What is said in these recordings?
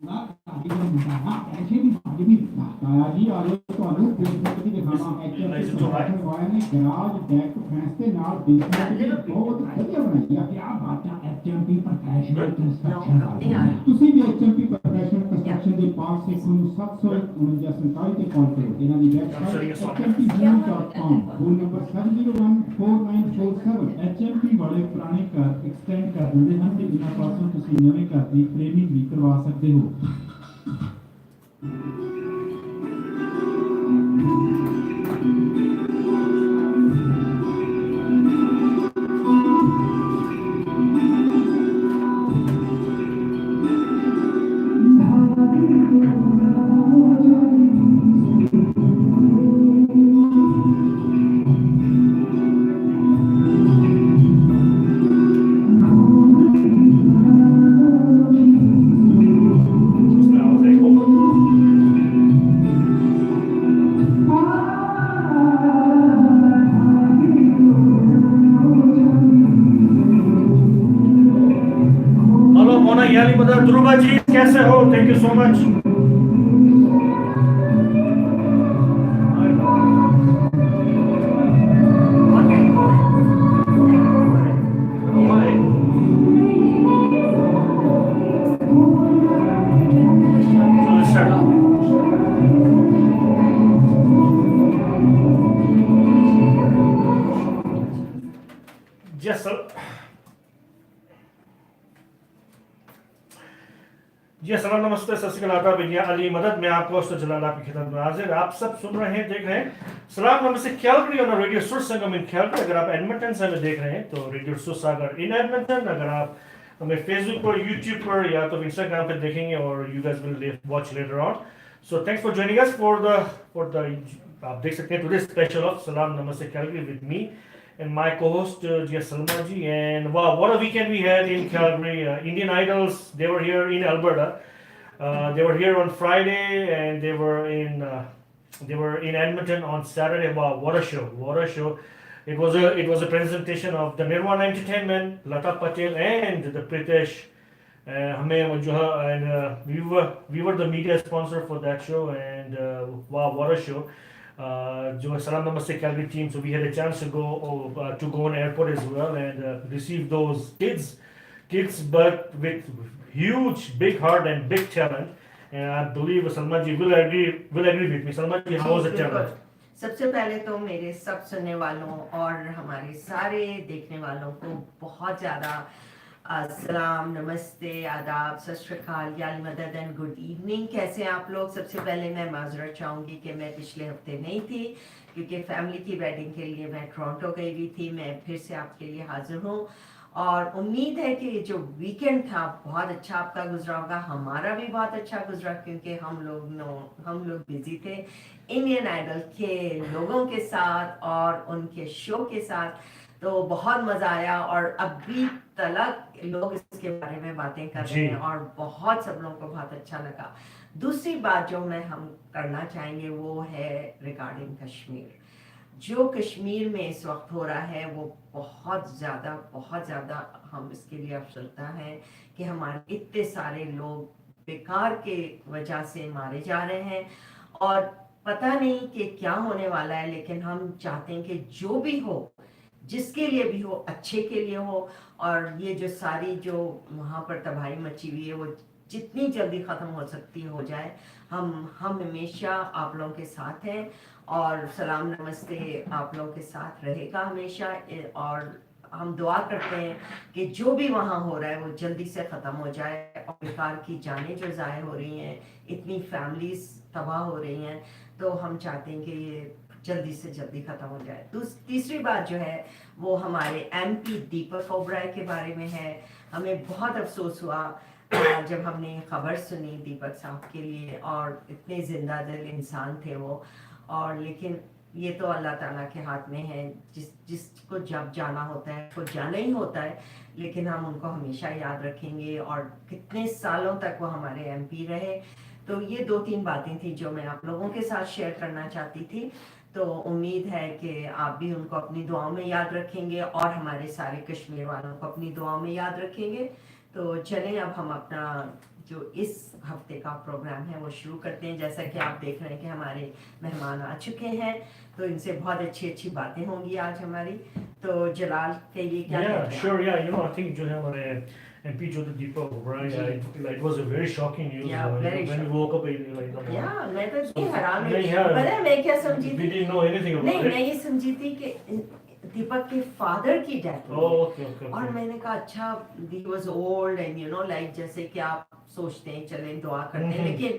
ਜੀ ਆਲੋ ਤੁਹਾਨੂੰ ਫੇਸਬੁੱਕ ਦੀ ਦਿਖਾਵਾਂ ਐਚਐਫ ਕਰਵਾਇਆ ਨੇ ਗਰਾਜ ਡੈਕ ਫੈਂਸ ਦੇ ਨਾਲ ਬੇਸਮੈਂਟ ਬਹੁਤ ਵਧੀਆ ਬਣਾਈ ਆ ਕੀ ਬਾਤ ਹੈ ਐਚਐਮਪੀ ਪ੍ਰੋਫੈਸ਼ਨਲ ਕੰਸਟਰਕਸ਼ਨ ਤੁਸੀਂ ਵੀ ਐਚਐਮਪੀ ਪ੍ਰੋਫੈਸ਼ਨਲ ਕੰਸਟਰਕਸ਼ਨ ਦੇ 561 ਤੇ ਕਾਲ ਕਰੋ ਇਹਨਾਂ ਦੀ ਵੈਬਸਾਈਟ hmphomes.com ਫੋਨ ਨੰਬਰ 70149447 ਐਚਐਮਪੀ ਵਾਲੇ ਪੁਰਾਣੇ ਘਰ ਐਕਸਟੈਂਡ ਕਰ ਦਿੰਦੇ ਹਨ ਤੇ ਇਹਨਾਂ ਪਾਸੋਂ ਤੁਸੀਂ ਨਵੇਂ ਘਰ ਦੀ ਫਰੇਮਿੰਗ ਵੀ ਕਰਵਾ ਸਕਦੇ ਹੋ ध्रुवा जी कैसे हो थैंक यू सो मच जी सलाम नमस्ते सत श्री अकाल भैया अली मदद में आपको जलाल आपकी खिदमत में हाजिर आप सब सुन रहे हैं देख रहे हैं सलाम नमस्ते कैलगरी ऑन रेडियो सुर संगम इन कैलगरी अगर आप एडमिंटन से हमें देख रहे हैं तो रेडियो सुर सागर इन एडमिंटन अगर आप हमें फेसबुक पर यूट्यूब पर या तो इंस्टाग्राम पर देखेंगे और you guys will watch later on so thanks for joining us for the आप देख सकते हैं टुडे स्पेशल ऑफ सलाम नमस्ते Calgary with me and my co-host Salmaji and wow what a weekend we had in Calgary Indian Idols they were here in Alberta they were here on Friday and they were in Edmonton on Saturday wow what a show it was a presentation of the Nirvana Entertainment Lata Patel and the Pritesh we were the media sponsor for that show and wow what a show Salaam Namaste Calgary team so we had a chance to go on airport as well and receive those kids but with huge big heart and big talent and I believe Salman ji will agree with me Salman ji how was the talent सबसे पहले तो मेरे सब सुनने वालों और हमारे सारे देखने वालों को बहुत ज़्यादा सलाम नमस्ते आदाब सत श्री अकाल याली मदद एंड गुड इवनिंग कैसे आप लोग सबसे पहले मैं माजरत चाहूँगी कि मैं पिछले हफ्ते नहीं थी क्योंकि फैमिली की वेडिंग के लिए मैं टोरंटो गई हुई थी मैं फिर से आपके लिए हाजिर हूँ और उम्मीद है कि जो वीकेंड था बहुत अच्छा आपका गुजरा होगा हमारा भी बहुत अच्छा गुजरा क्योंकि हम लोग बिजी थे इंडियन आइडल के लोगों के साथ और उनके शो के साथ तो बहुत मजा आया और अभी तक लोग इसके बारे में बातें कर रहे हैं और बहुत सब लोगों को बहुत अच्छा लगा दूसरी बात जो हम करना चाहेंगे वो है रिगार्डिंग कश्मीर जो कश्मीर में इस वक्त हो रहा है वो बहुत ज़्यादा हम इसके लिए अफसरता है कि हमारे इतने सारे लोग बेकार के वजह से मारे जा रहे हैं और पता नहीं कि क्या होने वाला है लेकिन हम चाहते हैं कि जो भी हो जिसके लिए भी हो अच्छे के लिए हो और ये जो सारी जो वहाँ पर तबाही मची हुई है वो जितनी जल्दी ख़त्म हो सकती हो जाए हम हमेशा आप लोगों के साथ हैं और सलाम नमस्ते आप लोगों के साथ रहेगा हमेशा और हम दुआ करते हैं कि जो भी वहाँ हो रहा है वो जल्दी से ख़त्म हो जाए और बेकार की जानें जो ज़ाय हो रही हैं इतनी फैमिलीज तबाह हो रही हैं तो हम चाहते हैं कि ये जल्दी से जल्दी ख़त्म हो जाए तीसरी बात जो है वो हमारे एमपी दीपक ओबराय के बारे में है हमें बहुत अफसोस हुआ जब हमने खबर सुनी दीपक साहब के लिए और इतने जिंदा दिल इंसान थे वो और लेकिन ये तो अल्लाह ताला के हाथ में है जिसको जब जाना होता है उसको जाना ही होता है लेकिन हम उनको हमेशा याद रखेंगे और कितने सालों तक वो हमारे एमपी रहे तो ये 2-3 बातें थी जो मैं आप लोगों के साथ शेयर करना चाहती थी तो उम्मीद है कि आप भी उनको अपनी दुआओं में याद रखेंगे और हमारे सारे कश्मीर वालों को अपनी दुआओं में याद रखेंगे तो चलें अब हम अपना जो इस हफ्ते का प्रोग्राम है वो शुरू करते हैं। जैसा कि आप देख रहे हैं कि हमारे मेहमान आ चुके हैं, तो इनसे बहुत अच्छी अच्छी बातें होंगी आज हमारी। तो जलाल के लिए क्या Yeah, कहते हैं? sure. Yeah, I think जो है हमारे MP जो Deepak, right? It was a very shocking news. Yeah, very when we woke up in the morning. Yeah, मैं तो इतनी हैरान हुई। नहीं, yeah. पता है मैं क्या समझी We थी? didn't know anything about नहीं, it. मैं ये समझी थी कि दीपक के फादर की डेथ हुई। Oh, okay. और मैंने कहा अच्छा, he was old and like जैसे कि आप सोचते हैं चलें दुआ करते हैं, लेकिन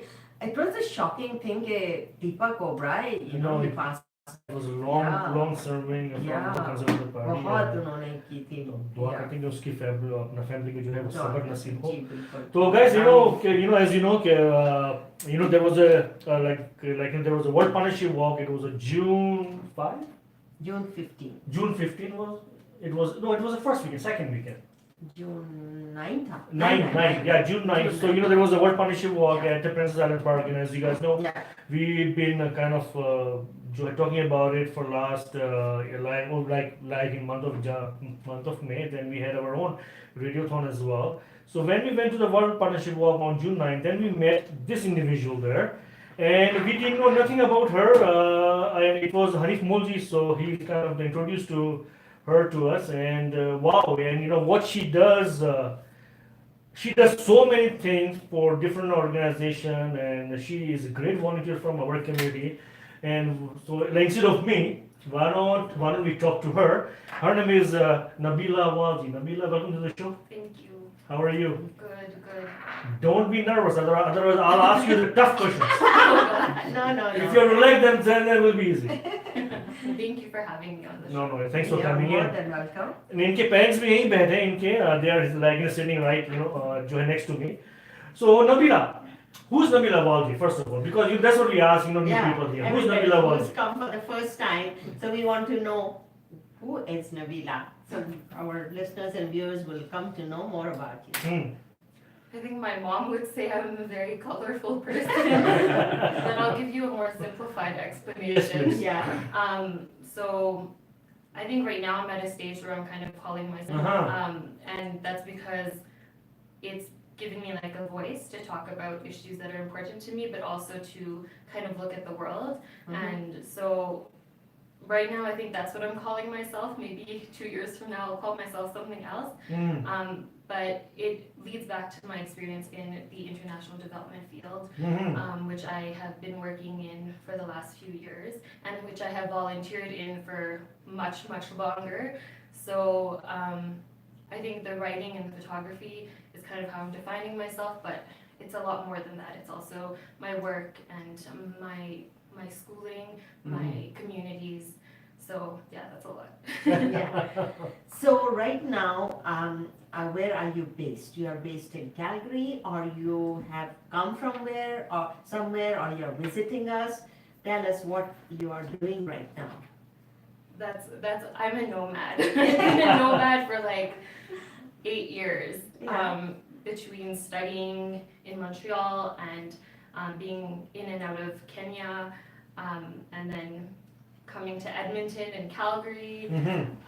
it was a shocking thing कि दीपक Oberoi he passed. It was a long serving from the Conservative Party. बहुत उन्होंने की थी। तो दुआ करते हैं कि उसकी फैमिली अपना फैमिली को जो है वो सब्र नसीब हो। जी बिल्कुल। तो guys, as you know there was a there was a World Partnership Walk. It was a June 5. June 15. June 15 was it was the first weekend, second weekend. June 9th. 9, yeah, June 9th. So there was a World Partnership Walk at the Princess Island Park, and as you guys know, we've been kind of talking about it for last like in month of May. Then we had our own radiothon as well. So when we went to the World Partnership Walk on June 9th, then we met this individual there, and we didn't know nothing about her, and it was Hanif Mulji, so he kind of introduced her to us, and wow, and what she does. She does so many things for different organizations, and she is a great volunteer from our community. And so, instead of me, why don't we talk to her? Her name is Nabila Walji. Nabila, welcome to the show. Thank you. How are you? Good. Don't be nervous, otherwise I'll ask you the tough questions. No. If you relax, then it will be easy. Thank you for having me on the show. No, thanks for coming more in. than welcome. And इनके parents भी यहीं बैठे हैं, इनके they are like sitting right, जो है next to me. So Nabila, who's Nabila Walji first of all? Because that's what we ask, new people here. Who's Nabila Walji? Who's come for the first time, so we want to know who is Nabila. So our listeners and viewers will come to know more about you. I think my mom would say I'm a very colorful person, but I'll give you a more simplified explanation. Yes, Yeah. So I think right now I'm at a stage where I'm kind of calling myself, and that's because it's giving me like a voice to talk about issues that are important to me, but also to kind of look at the world. And so right now I think that's what I'm calling myself. Maybe 2 years from now I'll call myself something else. But it leads back to my experience in the international development field, which I have been working in for the last few years, and which I have volunteered in for much longer. So I think the writing and the photography is kind of how I'm defining myself, but it's a lot more than that. It's also my work and my schooling, my communities. So yeah, that's a lot. Yeah. So right now, where are you based? You are based in Calgary, or you have come from where or somewhere, or you're visiting us? Tell us what you are doing right now. That's I'm a nomad. I've been a nomad for like 8 years, between studying in Montreal and being in and out of Kenya, and then coming to Edmonton and Calgary.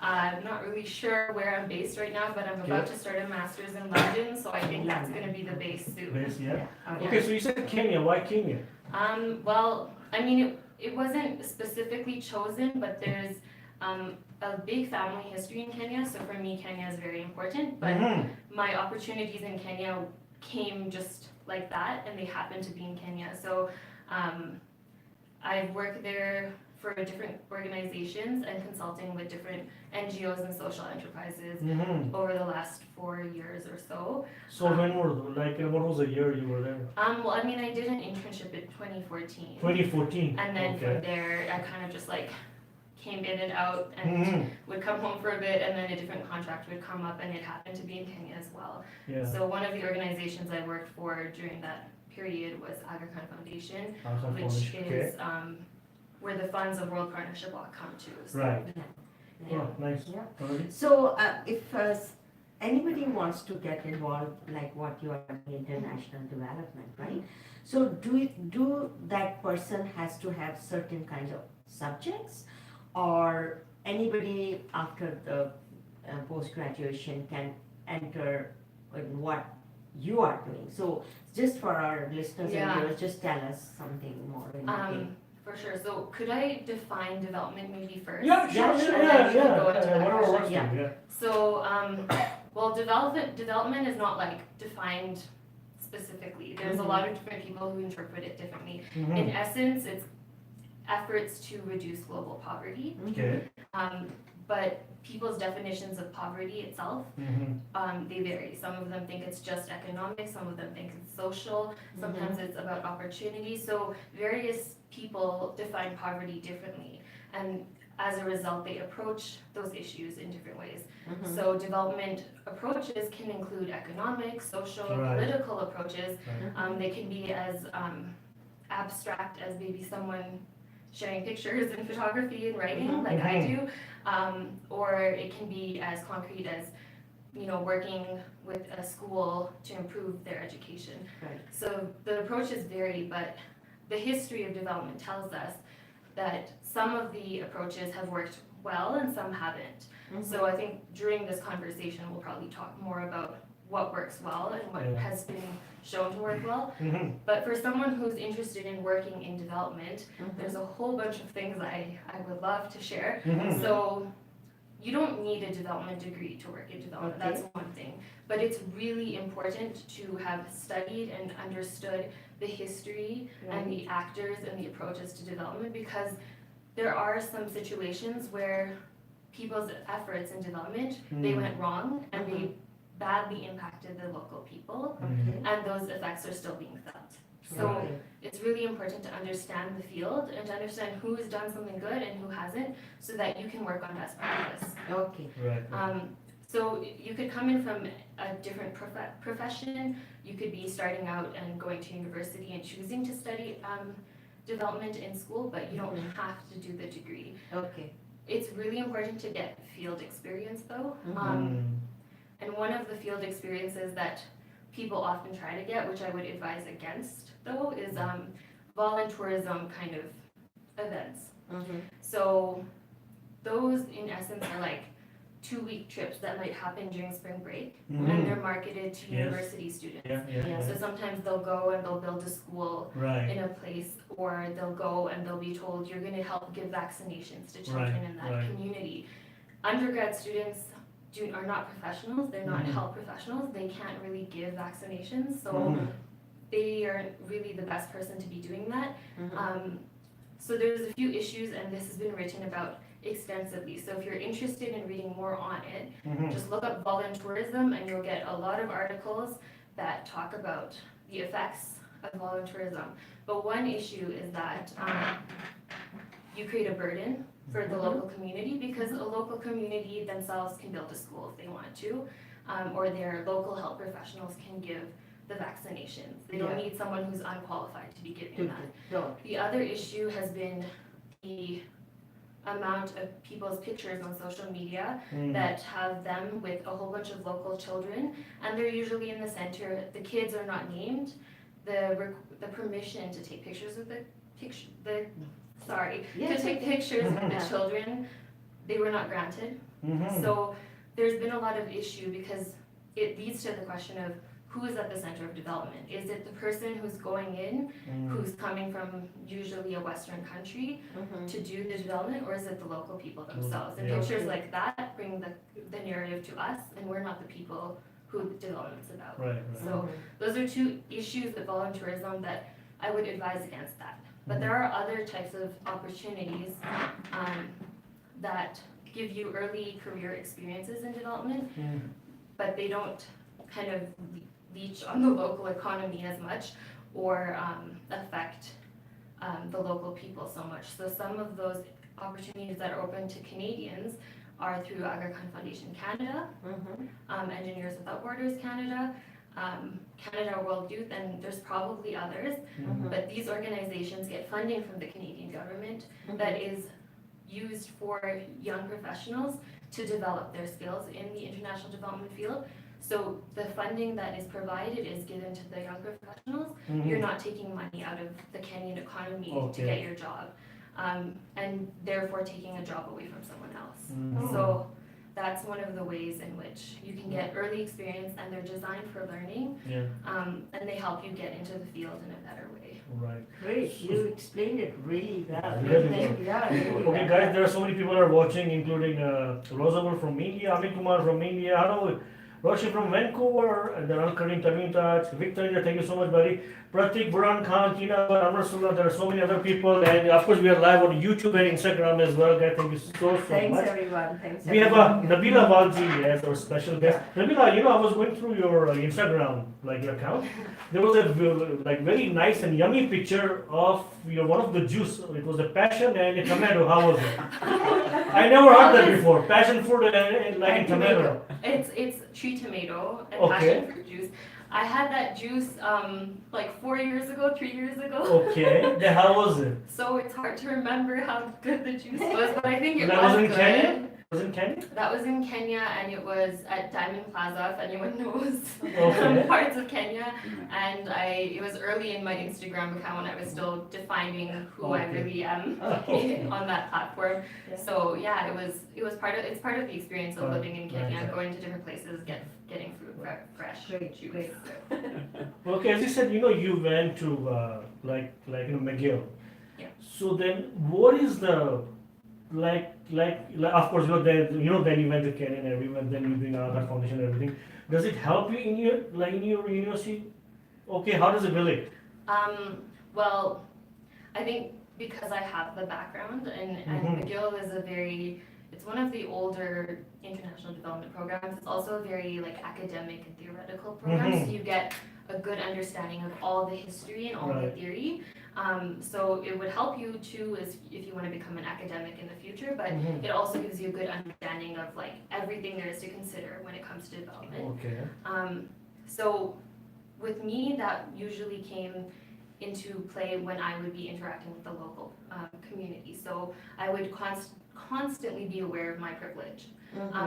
I'm not really sure where I'm based right now, but I'm about to start a master's in London, so I think that's going to be the base soon. Base, yeah. Okay, so you said Kenya. Why Kenya? Well, I mean, it wasn't specifically chosen, but there's a big family history in Kenya, so for me, Kenya is very important. But my opportunities in Kenya came just like that, and they happened to be in Kenya. So I've worked there for different organizations and consulting with different NGOs and social enterprises over the last 4 years or so. So when what was the year you were there? Well, I mean, I did an internship in 2014. 2014. And then from there, I kind of just like came in and out and would come home for a bit, and then a different contract would come up, and it happened to be in Kenya as well. Yeah. So one of the organizations I worked for during that period was Aga Khan Foundation, which is where the funds of World Partnership all come to. So, right. Yeah. Oh, nice. Yeah. So if anybody wants to get involved, like what you are doing, international development, right? So do that person has to have certain kinds of subjects, or anybody after the post-graduation can enter in what you are doing. So just for our listeners and Yeah. viewers, just tell us something more. in detail. For sure. So could I define development maybe first? Yeah, sure, Yeah, sure, sure. yeah, And then we can go into that whatever question. works for you, yeah. So, well, development is not like defined specifically. There's a lot of different people who interpret it differently. Mhm. In essence, it's efforts to reduce global poverty. Okay. But people's definitions of poverty itself, Mhm. they vary. Some of them think it's just economic, some of them think it's social, sometimes it's about opportunity. So various people define poverty differently. And as a result, they approach those issues in different ways. So development approaches can include economic, social, Right. political approaches. Right. They can be as abstract as maybe someone sharing pictures and photography and writing like I do, or it can be as concrete as working with a school to improve their education. Right. So the approaches vary, but the history of development tells us that some of the approaches have worked well and some haven't. So I think during this conversation we'll probably talk more about what works well and what Yeah. has been shown to work well. Mhm. But for someone who's interested in working in development, there's a whole bunch of things I would love to share. Mhm. So you don't need a development degree to work in development, Okay. that's one thing. But it's really important to have studied and understood the history and the actors and the approaches to development, because there are some situations where people's efforts in development, they went wrong and they badly impacted the local people, and those effects are still being felt. So Okay. it's really important to understand the field and to understand who's done something good and who hasn't, so that you can work on best practice. Okay. Right. So you could come in from a different profession. You could be starting out and going to university and choosing to study development in school, but you don't have to do the degree. Okay. It's really important to get field experience though. And one of the field experiences that people often try to get, which I would advise against though, is voluntourism kind of events. So those in essence are like 2-week trips that might happen during spring break, and they're marketed to Yes. university students. Yeah. So sometimes they'll go and they'll build a school Right. in a place, or they'll go and they'll be told you're going to help give vaccinations to children Right, in that right. community. Undergrad students are not professionals, they're not health professionals, they can't really give vaccinations, so they aren't really the best person to be doing that. So there's a few issues, and this has been written about extensively. So if you're interested in reading more on it, just look up voluntourism and you'll get a lot of articles that talk about the effects of voluntourism. But one issue is that you create a burden for the local community, because a local community themselves can build a school if they want to, or their local health professionals can give the vaccinations. They don't need someone who's unqualified to be giving that. The other issue has been the amount of people's pictures on social media that have them with a whole bunch of local children, and they're usually in the center. The kids are not named. The permission to take pictures with to take pictures with the children, they were not granted. So there's been a lot of issue, because it leads to the question of who is at the center of development. Is it the person who's going in, who's coming from usually a Western country to do the development, or is it the local people themselves? And Yeah. pictures like that bring the narrative to us, and we're not the people who the development's about. Right. So those are two issues with volunteerism that I would advise against that. But there are other types of opportunities that give you early career experiences in development, but they don't kind of leech on the local economy as much, or affect the local people so much. So some of those opportunities that are open to Canadians are through Aga Khan Foundation Canada, Engineers Without Borders Canada, Canada World Youth, and there's probably others, but these organizations get funding from the Canadian government that is used for young professionals to develop their skills in the international development field. So the funding that is provided is given to the young professionals. You're not taking money out of the Kenyan economy to get your job, and therefore taking a job away from someone else. So that's one of the ways in which you can get early experience, and they're designed for learning, Yeah. and they help you get into the field in a better way. Right. Great, you explained it really well. Really Yeah, really Okay, well. guys, there are so many people are watching, including Rosabel from India, Amit Kumar from India, hello, Roshi from Vancouver, and then Al-Karim Tamimtaj, Victor, thank you so much, buddy. Pratik, Buran Khan, Tina, Amar Sula, there are so many other people, and of course we are live on YouTube and Instagram as well, guys. Thank you so Thanks much. everyone, thanks We have everyone. Nabila Walji as our special guest. Nabila, you know, I was going through your Instagram your account. There was a very nice and yummy picture of your one of the juice. It was a passion and a tomato. How was it? I never heard that before. Passion fruit and like a tomato. It's tree tomato and Okay. passion fruit juice. I had that juice like 4 years ago, 3 years ago. Okay. Then how was it? So it's hard to remember how good the juice was, but I think it That was was in good. Kenya? Was it in Kenya? That was in Kenya, and it was at Diamond Plaza, if anyone knows Okay. parts of Kenya. And it was early in my Instagram account when I was still defining who I Okay. really am Okay. on that platform. Yeah. So yeah, it was part of the experience of Right. living in Kenya, Right. going to different places, getting food fresh Great, juice. great. Okay, as you said, you know, you went to McGill. Yeah. So then, what is the like of course then you went to Kenya and everyone, then you doing Aadhaar Foundation and everything. Does it help you in your university? Okay, how does it relate? Well, I think because I have the background, and Mhm. McGill is it's one of the older international development programs. It's also a very academic and theoretical program, Mhm. so you get a good understanding of all the history and all the Right. theory. So it would help you too if you want to become an academic in the future, but Mhm. it also gives you a good understanding of everything there is to consider when it comes to development. Okay. So with me, that usually came into play when I would be interacting with the local community. So I would constantly be aware of my privilege.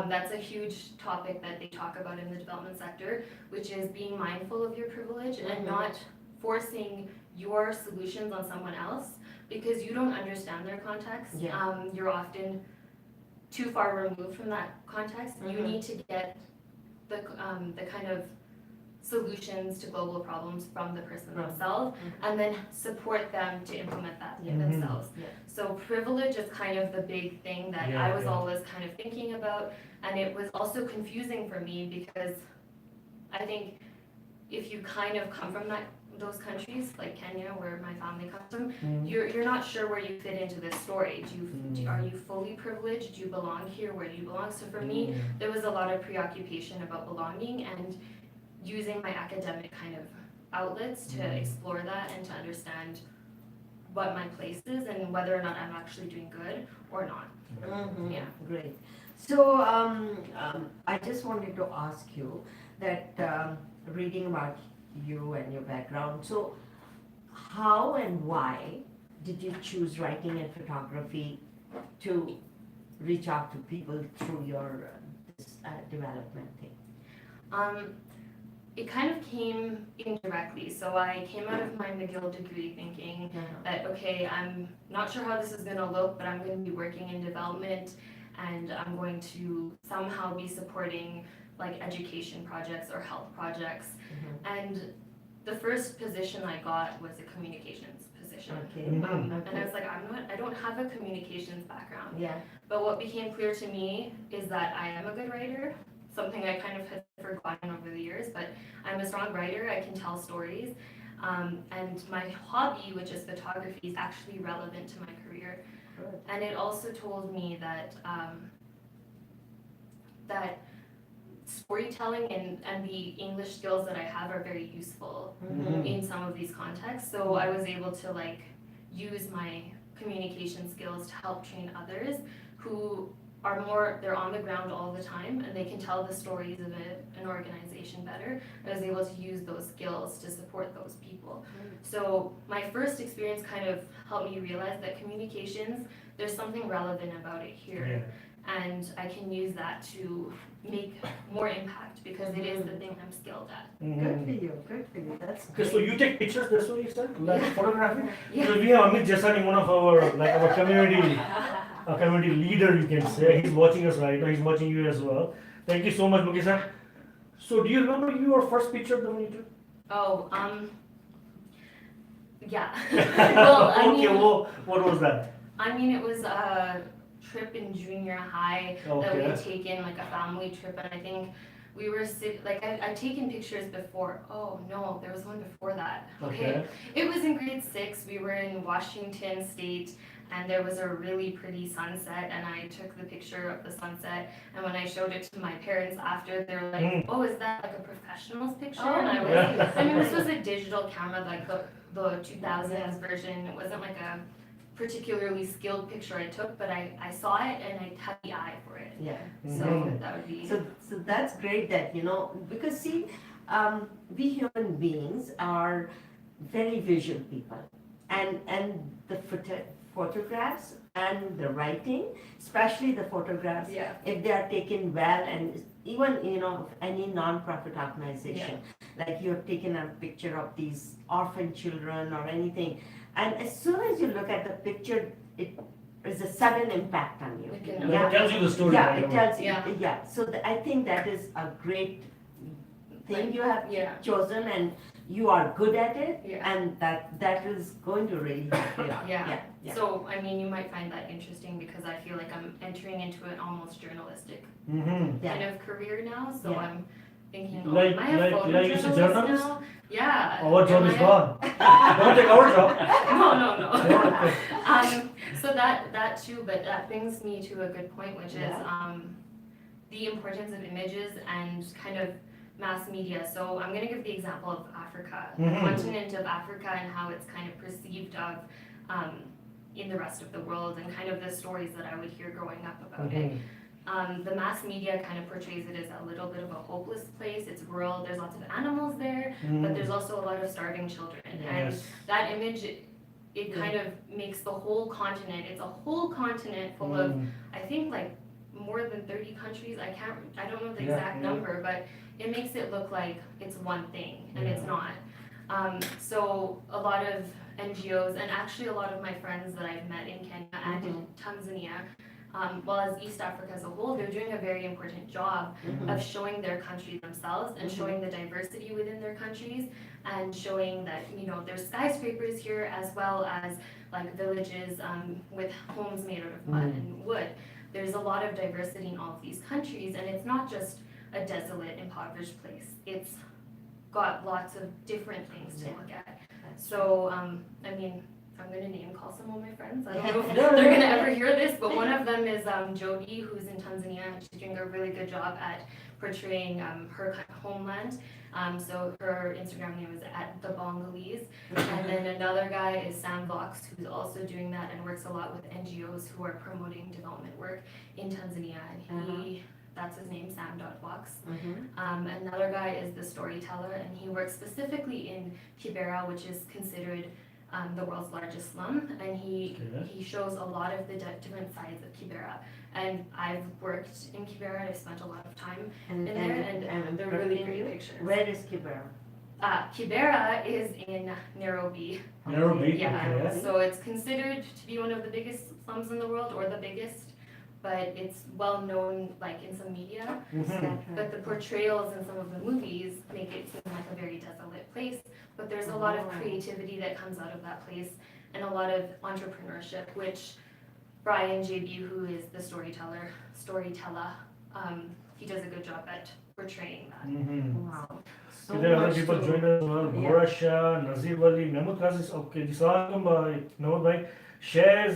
That's a huge topic that they talk about in the development sector, which is being mindful of your privilege and not forcing your solutions on someone else because you don't understand their context. Yeah. You're often too far removed from that context. You need to get the kind of solutions to global problems from the person themselves, and then support them to implement that themselves. Yeah. So privilege is kind of the big thing that Yeah, I was yeah. always kind of thinking about, and it was also confusing for me because I think if you kind of come from those countries like Kenya, where my family comes from, you're not sure where you fit into this story. Are you fully privileged? Do you belong here? Where do you belong? So for me, there was a lot of preoccupation about belonging and using my academic kind of outlets to explore that and to understand what my place is and whether or not I'm actually doing good or not. Yeah. Great. So I just wanted to ask you that reading about you and your background, so how and why did you choose writing and photography to reach out to people through your this development thing? It kind of came indirectly. So I came out of my McGill degree thinking that, okay, I'm not sure how this is going to look, but I'm going to be working in development and I'm going to somehow be supporting education projects or health projects. And the first position I got was a communications position. Okay. And I was like, I don't have a communications background. Yeah. But what became clear to me is that I am a good writer, something I kind of had forgotten over the years, but I'm a strong writer, I can tell stories, and my hobby, which is photography, is actually relevant to my career. Good. And it also told me that that storytelling and the English skills that I have are very useful in some of these contexts. So I was able to use my communication skills to help train others who are they're on the ground all the time and they can tell the stories of an organization better. I was able to use those skills to support those people. So my first experience kind of helped me realize that communications, there's something relevant about it here. And I can use that to make more impact because it is the thing I'm skilled at. Good for you. Good for you. That's Okay, so you take pictures, that's what you said? Photography? Yeah. So we have Amit Jasani, one of our community a community leader, you can say. He's watching us right now. He's watching you as well. Thank you so much, Mukisa. So, do you remember your first picture that you took? Oh, yeah. Well, I Okay, mean, what was that? I mean, it was a trip in junior high that we Okay. had taken, like a family trip, and I think we were I'd taken pictures before. Oh no, there was one before that. Okay. It was in grade 6. We were in Washington State, and there was a really pretty sunset, and I took the picture of the sunset, and when I showed it to my parents after, they were like, oh, is that like a professional's picture? Oh, And I was, yeah. I mean, this was a digital camera, like the 2000s version. It wasn't like a particularly skilled picture I took, but I saw it and I had the eye for it. Yeah. So Mhm. that would be. So that's great that, because see, we human beings are very visual people. And the photographs and the writing, especially the photographs, Yeah. if they are taken well, and even, any non-profit organization, like you have taken a picture of these orphan children or anything, and as soon as you look at the picture, it is a sudden impact on you. It can- It tells you the story. Yeah, right it away. tells you, Yeah. yeah. So I think that is a great thing you have Yeah. chosen, and you are good at it, Yeah. and that is going to really help you out. Yeah. Yeah. So, I mean, you might find that interesting because I feel like I'm entering into an almost journalistic Mhm. Yeah. kind of career now. So Yeah. I'm thinking, Like- am I a like photojournalist you said, journalist? now? Yeah. Our job Am is I a- gone. Don't take our job. No. Okay. So that too, but that brings me to a good point, which is Yeah. the importance of images and kind of mass media. So I'm going to give the example of Africa, the Mhm. continent of Africa, and how it's kind of perceived of in the rest of the world, and kind of the stories that I would hear growing up about it. Mhm. The mass media kind of portrays it as a little bit of a hopeless place. It's rural. There's lots of animals there, but there's also a lot of starving children. And Yes. that image, it kind of makes the whole continent. It's a whole continent full of, Mm. I think, like more than 30 countries. I don't know the Yeah, exact yeah. number, but it makes it look like it's one thing, and it's Yeah. not. So a lot of NGOs, and actually a lot of my friends that I've met in Kenya and in Tanzania, well as East Africa as a whole, they're doing a very important job of showing their country themselves and showing the diversity within their countries, and showing that, there's skyscrapers here as well as like villages with homes made out of mud and wood. There's a lot of diversity in all of these countries, and it's not just a desolate, impoverished place. It's got lots of different things to look at. So, I mean, I'm going to name call some of my friends. I don't know if they're going to ever hear this, but one of them is Jody, who's in Tanzania, and she's doing a really good job at portraying her homeland. So her Instagram name is @thebongalese. And then another guy is Sam Vox, who's also doing that and works a lot with NGOs who are promoting development work in Tanzania. And that's his name, Sam.Vox. Another guy is the storyteller, and he works specifically in Kibera, which is considered the world's largest slum, and he shows a lot of the different sides of Kibera. And I've worked in Kibera, I've spent a lot of time in there, and they're really great pictures. Where is Kibera? Kibera is in Nairobi. Nairobi. Yeah, Okay. so it's considered to be one of the biggest slums in the world, or the biggest, but it's well known like in some media. But the portrayals in some of the movies make it seem like a very desolate place. But there's a lot of creativity that comes out of that place, and a lot of entrepreneurship, which Brian JB, who is the storyteller, he does a good job at portraying that. Wow. So There are other much people to- join us as well. Yeah. Bora Shah, Nazir Wali, Mahmoud Qazi. Okay, Salaam, Mahmoud Bhai, Shaz,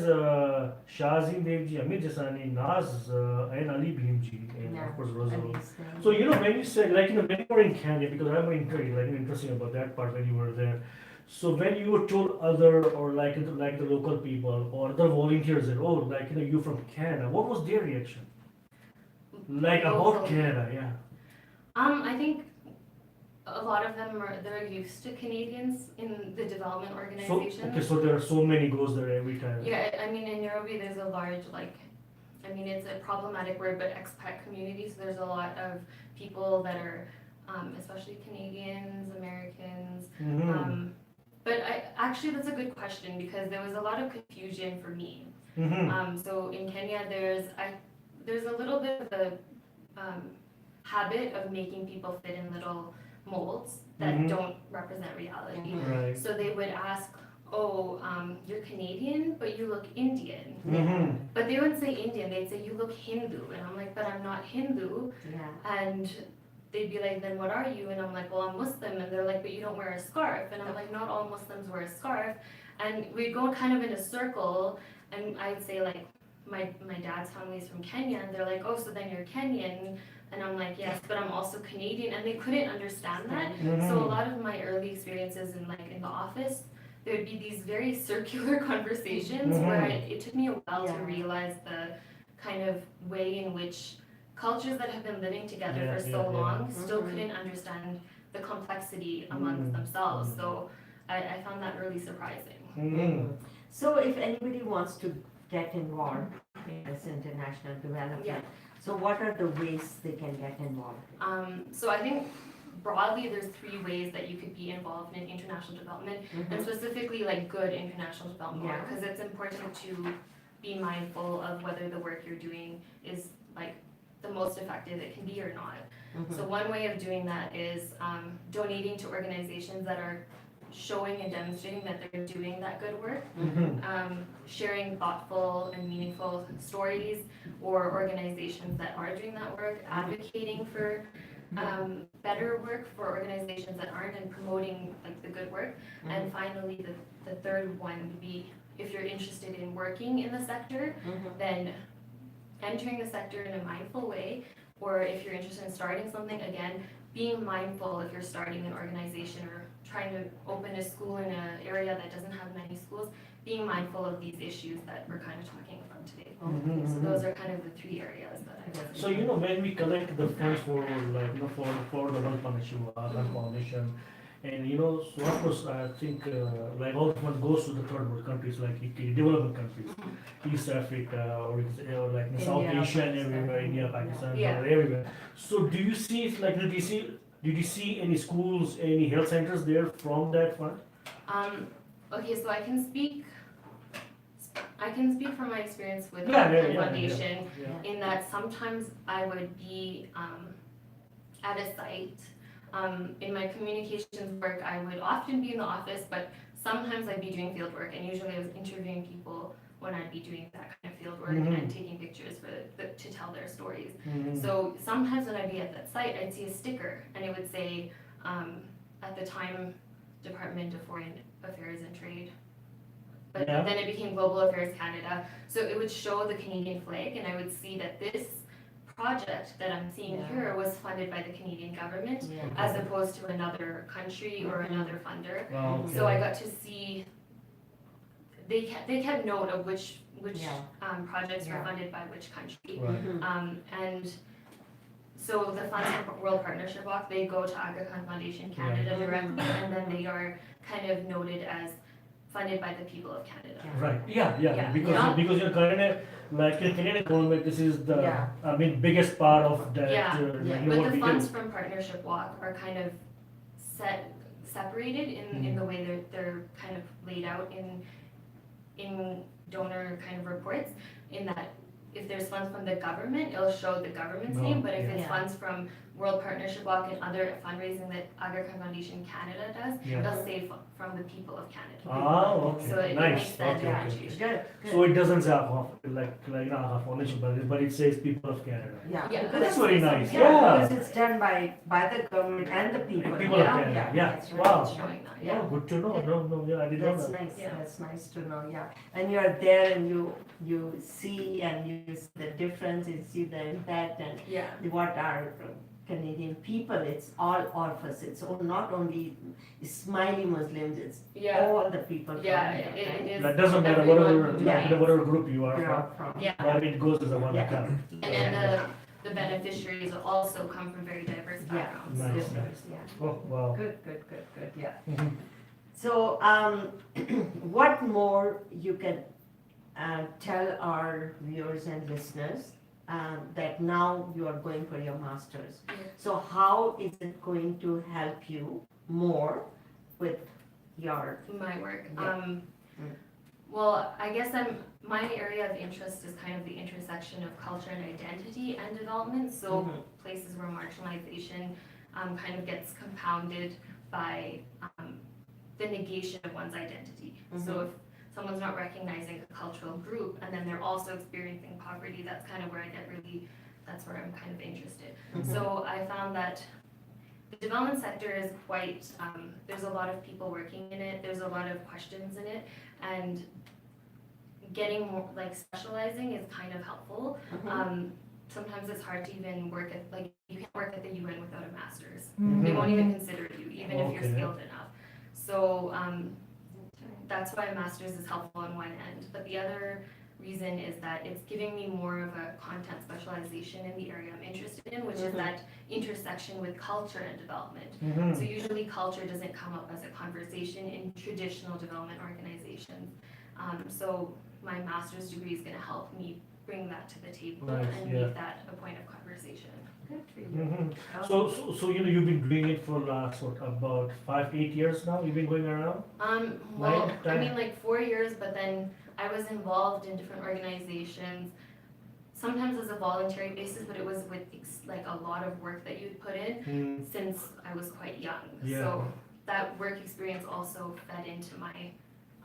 Shazin Devji, Amir Jasani, Naz, and Ali Bhimji, and of course Rosal. So when you said, when you were in Kenya, because I'm interesting about that part when you were there. So when you were told other, or like the local people or other volunteers that, you from Canada, what was their reaction? Like about Local. Canada, yeah. I think a lot of them they're used to Canadians in the development organizations. So there are so many goes there every time. Yeah, I mean in Nairobi there's a large it's a problematic word, but expat community. So there's a lot of people that are, especially Canadians, Americans, But actually that's a good question because there was a lot of confusion for me. So in Kenya, there's a little bit of a habit of making people fit in little molds that don't represent reality. Right. So they would ask, "Oh, you're Canadian, but you look Indian." But they wouldn't say Indian; they'd say you look Hindu, and I'm like, "But I'm not Hindu." And they'd be like, "Then what are you?" And I'm like, "Well, I'm Muslim." And they're like, "But you don't wear a scarf." And I'm like, "Not all Muslims wear a scarf." And we'd go kind of in a circle, and I'd say like, my dad's family is from Kenya, and they're like, "Oh, so then you're Kenyan." And I'm like, "Yes, but I'm also Canadian." And they couldn't understand that. So a lot of my early experiences in the office, there would be these very circular conversations where it took me a while to realize the kind of way in which cultures that have been living together for so long still couldn't understand the complexity amongst themselves. So I found that really surprising. So if anybody wants to get involved in this international development, so what are the ways they can get involved? So I think broadly there's 3 ways that you could be involved in international development, and specifically like good international development, because it's important to be mindful of whether the work you're doing is like the most effective it can be or not. So one way of doing that is donating to organizations that are showing and demonstrating that they're doing that good work, sharing thoughtful and meaningful stories or organizations that are doing that work, advocating for better work for organizations that aren't, and promoting like the good work. And finally, the third one would be, if you're interested in working in the sector, then entering the sector in a mindful way, or if you're interested in starting something, again, being mindful if you're starting an organization or trying to open a school in an area that doesn't have many schools, being mindful of these issues that we're kind of talking about today. So those are kind of the 3 areas that I would. So when we collect the funds for like for the World Foundation, and so of course I think like all the funds goes to the third world countries, like developing countries, East Africa or like in South Asia and everywhere, India, Pakistan, everywhere. So do you see like did you see any schools, any health centers there from that fund? Okay, so I can speak from my experience with the foundation in that sometimes I would be at a site. In my communications work, I would often be in the office, but sometimes I'd be doing field work, and usually I was interviewing people when I'd be doing that kind of field work and taking pictures to tell their stories. So sometimes when I'd be at that site, I'd see a sticker, and it would say, at the time, Department of Foreign Affairs and Trade. But then it became Global Affairs Canada. So it would show the Canadian flag, and I would see that this project that I'm seeing here was funded by the Canadian government as opposed to another country or another funder. So I got to see, they kept note of which projects were funded by which country. And so the funds from World Partnership Walk, they go to Aga Khan Foundation Canada directly, and then they are kind of noted as funded by the people of Canada. Right. Because you're Canada, like in Canadian government, this is the biggest part of that. But the funds from Partnership Walk are kind of separated in the way they're kind of laid out in donor kind of reports, in that if there's funds from the government, it'll show the government's name, but if it's funds from World Partnership Walk and other fundraising that Aga Khan Foundation Canada does, they'll say from the people of Canada. Okay. So it Nice. makes that differentiation. Good. So it doesn't say like Aga Foundation, but it says people of Canada. Because That's very nice. because it's done by the government and the people. People of Canada. That's right. Wow. Showing that. Oh, good to know. No, I did not That's know. nice. That's nice to know. And you are there, and you see, and you see the difference, you see the impact, and what our Canadian people. It's all of us. It's not only smiley Muslims. It's all the people. It is. That doesn't matter whatever group you are from. but it goes as a one account. And the beneficiaries also come from very diverse backgrounds. Nice. Oh, wow. Good. So, what more you can tell our viewers and listeners that now you are going for your master's? So how is it going to help you more with your My work. Yeah. Well, I guess my area of interest is kind of the intersection of culture and identity and development. So places where marginalization kind of gets compounded by the negation of one's identity. So if someone's not recognizing a cultural group and then they're also experiencing poverty, that's kind of where that's where I'm kind of interested. So I found that the development sector is quite, there's a lot of people working in it, there's a lot of questions in it, and getting more, like specializing is kind of helpful. Sometimes it's hard to even work at, like, you can't work at the UN without a master's. They won't even consider you, even if you're skilled enough. So that's why a master's is helpful on one end. But the other reason is that it's giving me more of a content specialization in the area I'm interested in, which is that intersection with culture and development. So usually culture doesn't come up as a conversation in traditional development organizations. So my master's degree is going to help me bring that to the table and make that a point of conversation. So you've been doing it for last about 5-8 years now. You've been going around. Well, I mean like 4 years, but then I was involved in different organizations. Sometimes as a voluntary basis, but it was with like a lot of work that you'd put in since I was quite young. So that work experience also fed into my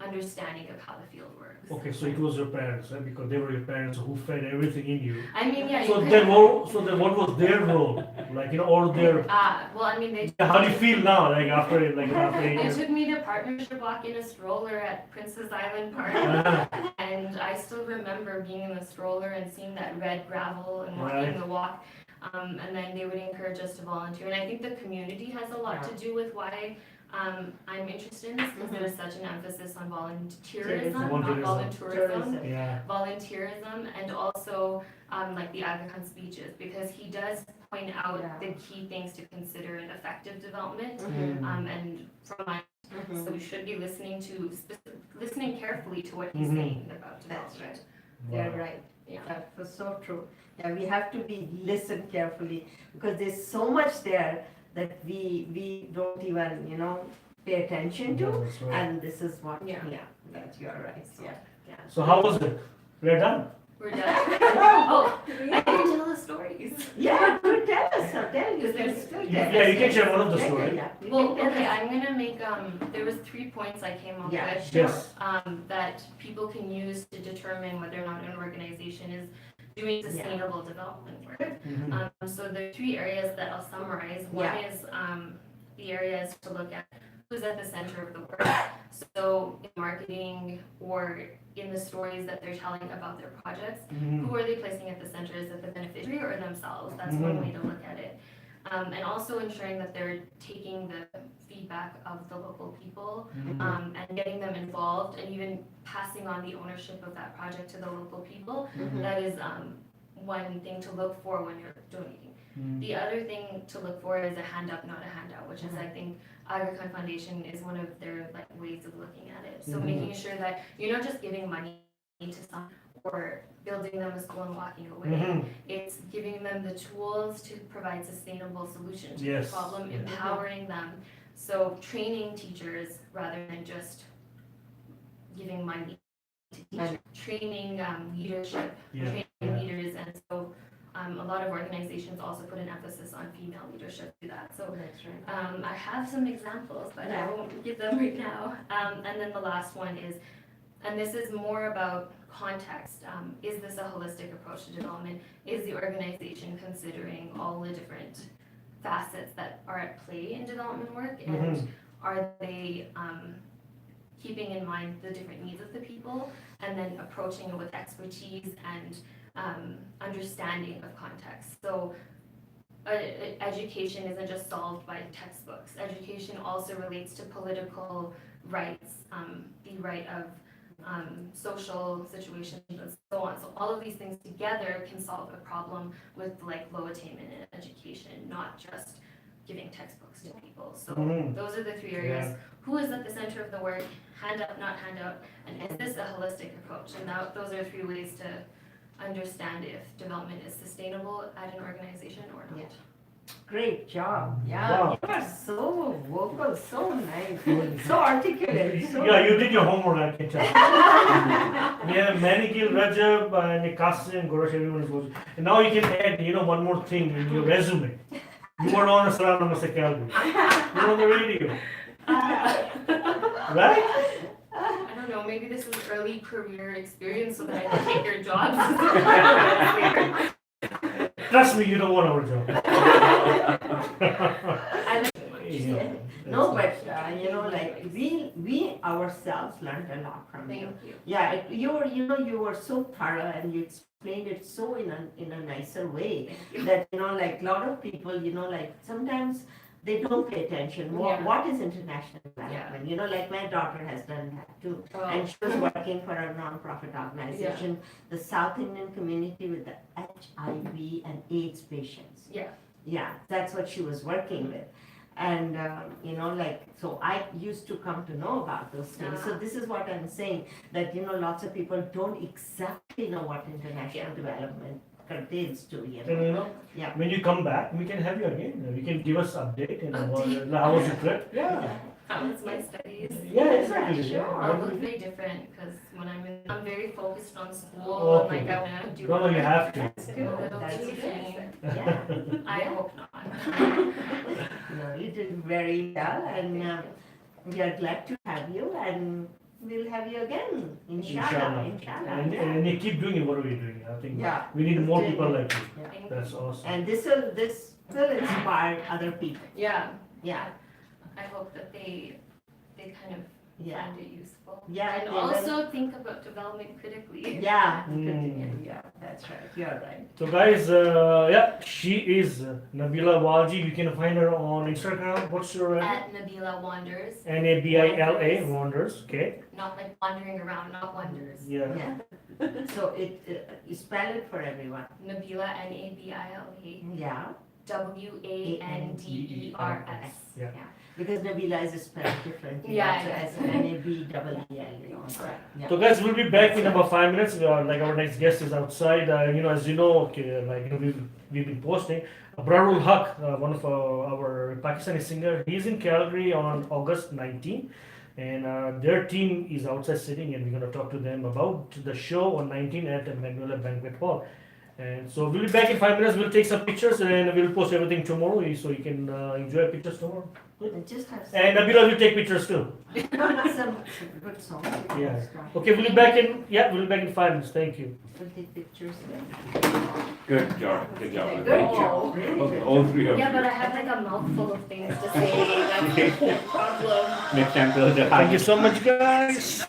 understanding of how the field works. Okay, so it was your parents, right? Because they were your parents who fed everything in you. I mean, yeah. So then what was their role? Like, or their... well, I mean, How do you feel now, like after 8 They years? took me to partnership walk in a stroller at Princess Island Park. And I still remember being in the stroller and seeing that red gravel and walking the walk. And then they would encourage us to volunteer. And I think the community has a lot to do with why I'm interested in this, because there's such an emphasis on volunteerism, not volunteerism, volunteerism, and also like the Aga Khan speeches, because he does point out the key things to consider in effective development, and from my so we should be listening carefully to what he's saying about development. They're right. Yeah. That was so true. Yeah, we have to listen carefully, because there's so much there that we don't even, pay attention to. And this is what, that you are right. So, So how was it? We're done. We're done. Oh, I can tell the stories. Yeah, do tell us. Tell us. There's still Yeah, you can share one of the stories. Well, okay, I'm gonna make, there was 3 points I came up with. Yes. That people can use to determine whether or not an organization is doing sustainable development work. So the 3 areas that I'll summarize. One is the areas to look at who's at the center of the work. So in marketing or in the stories that they're telling about their projects, who are they placing at the center? Is it the beneficiary or themselves? That's one way to look at it. And also ensuring that they're taking the feedback of the local people and getting them involved and even passing on the ownership of that project to the local people. That is one thing to look for when you're donating. The other thing to look for is a hand up, not a handout, which is, I think, Aga Khan Foundation is one of their ways of looking at it. So making sure that you're not just giving money to someone or building them a school and walking away. It's giving them the tools to provide sustainable solutions to the problem, empowering them. So training teachers rather than just giving money to teach, training leadership, training leaders, and so a lot of organizations also put an emphasis on female leadership to that. So I have some examples, but I won't give them right now. And then the last one is, and this is more about context. Is this a holistic approach to development? Is the organization considering all the different facets that are at play in development work? And are they keeping in mind the different needs of the people and then approaching it with expertise and understanding of context? So education isn't just solved by textbooks. Education also relates to political rights, the right of social situations and so on. So all of these things together can solve a problem with low attainment in education, not just giving textbooks to people. So those are the 3 areas. Who is at the center of the work? Hand up, not hand out. And is this a holistic approach? And those are 3 ways to understand if development is sustainable at an organization or not. Great job. Yeah, Wow. you are so vocal, so nice, so articulate. So Yeah, you did your homework, I can tell. Yeah, Manikil, Rajab, and Kasim, Gorosh, everyone is watching. And now you can add, one more thing in your resume. You were on a Salaam Namaste Calgary. You were on the radio. Right? I don't know, maybe this is early career experience so that I can take your jobs. Trust me, you don't want our job. And Yeah, no, but like we ourselves learned a lot from you. Thank you. Yeah, you were so thorough and you explained it so in a nicer way that like a lot of people like sometimes they don't pay attention. What is international development? Like my daughter has done that too, and she was working for a non-profit organization, the South Indian community with the HIV and AIDS patients. Yeah, that's what she was working with. And, like, so I used to come to know about those things. So this is what I'm saying, that, lots of people don't exactly know what international development contains too, Yeah. When you come back, we can have you again. You can give us update and how was your trip? Yeah. How was my studies? Yeah, exactly. Sure. I'll look very different because when I'm very focused on school. Okay. Like I want to do. No, you have to. That's good. That's Too good. funny. Yeah. I hope not. No, you did very well, and we are glad to have you, and we'll have you again, inshallah. And you keep doing whatever you're doing. I think Yeah. we need more people like you. Thank That's awesome. And this will inspire other people. Yeah. Yeah. I hope that they kind of Yeah. find it useful. Yeah, And they also think about development critically. Yeah. Mm. Yeah, that's right. You're right. So guys, she is Nabila Walji. You can find her on Instagram. What's your At Nabila Wanders. Nabila Wonders? Okay. Not like wandering around, not wonders. Yeah. Yeah. So you spell it for everyone. Nabila, Nabila, Yeah. Wanders. Yeah. Because Nabila is spelled differently. Yeah, So yeah. as Nabila. Yeah. So guys, we'll be back in about 5 minutes. Like our next guest is outside. As you know, okay, we've been posting. Brarul Haq, one of our Pakistani singer, he's in Calgary on August 19th. And their team is outside sitting, and we're going to talk to them about the show on 19 at the Magnolia Banquet Hall. And so we'll be back in 5 minutes. We'll take some pictures and we'll post everything tomorrow so you can enjoy pictures tomorrow. And just have And Nabila will take pictures too. some good songs. Yeah. Okay, we'll be back in 5 minutes. Thank you. We'll take pictures. Good job. Good job. Good job. All three of Yeah, you. but I have like a mouthful of things to say. That's the problem. Next time, tell us Thank you so much, guys.